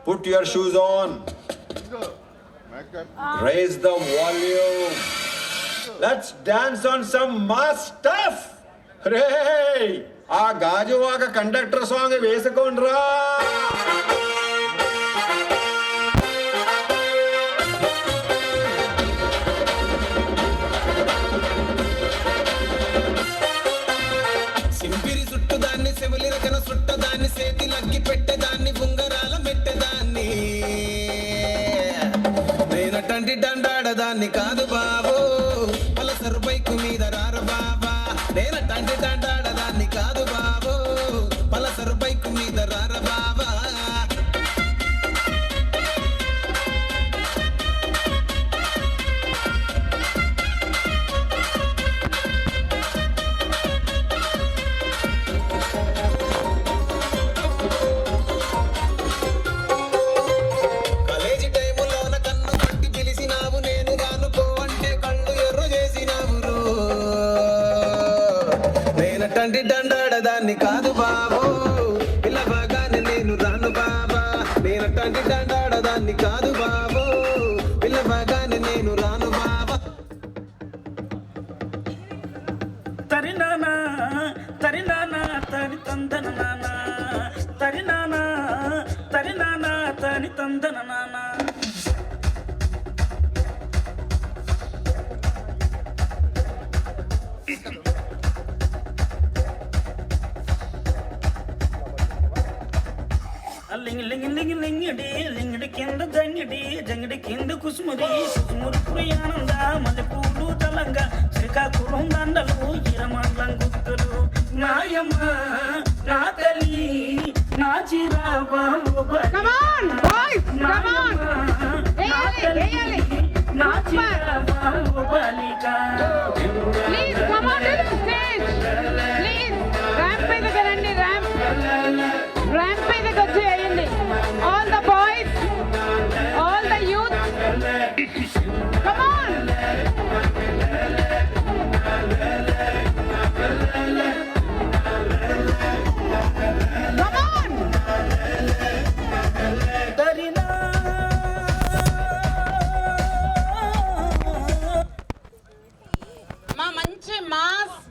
Put your shoes on. Raise the volume. Let's dance on some mass stuff. Hey, ఆ Gajuwaka conductor song వేసుకోండ్రా. సింపిరి చుట్టుదాన్ని సెవలి రకన చుట్టదాన్ని సేతి లగ్గి పెట్టేదాన్ని ఉంగరాల మెట్టేదాన్ని నేనటంటి దండాడదాన్ని కాదు బాబు Pulsar bike మీద రారు బాబా నేనటంటి దండాడదాన్ని కాదు బాబు పలసరు బైకు మీద రార బాబా తండ్రి దండాడదాన్ని కాదు బాబు పిల్లబాగానే నేను రాను బాబా నేను తండ్రి దండాడదాన్ని కాదు బాబు పిల్లబాగానే నేను రాను బాబా తరినానా తరినానా తరి తందన నానా తరినానా తరినానా తరి తందన నానా లింగి లింగి లింగి లింగిడి లింగిడి కింద జంగిడి జంగిడి కింద కుసుముది కుసుమురు పురియానంద మల్లెపూలు తలంగా శ్రీకాకుళం దండలు ఇరమండలం గుర్తులు నాయమ్మ నా తల్లి నా చిరాబాబు నా తల్లి నా చిరాబాబు బలిక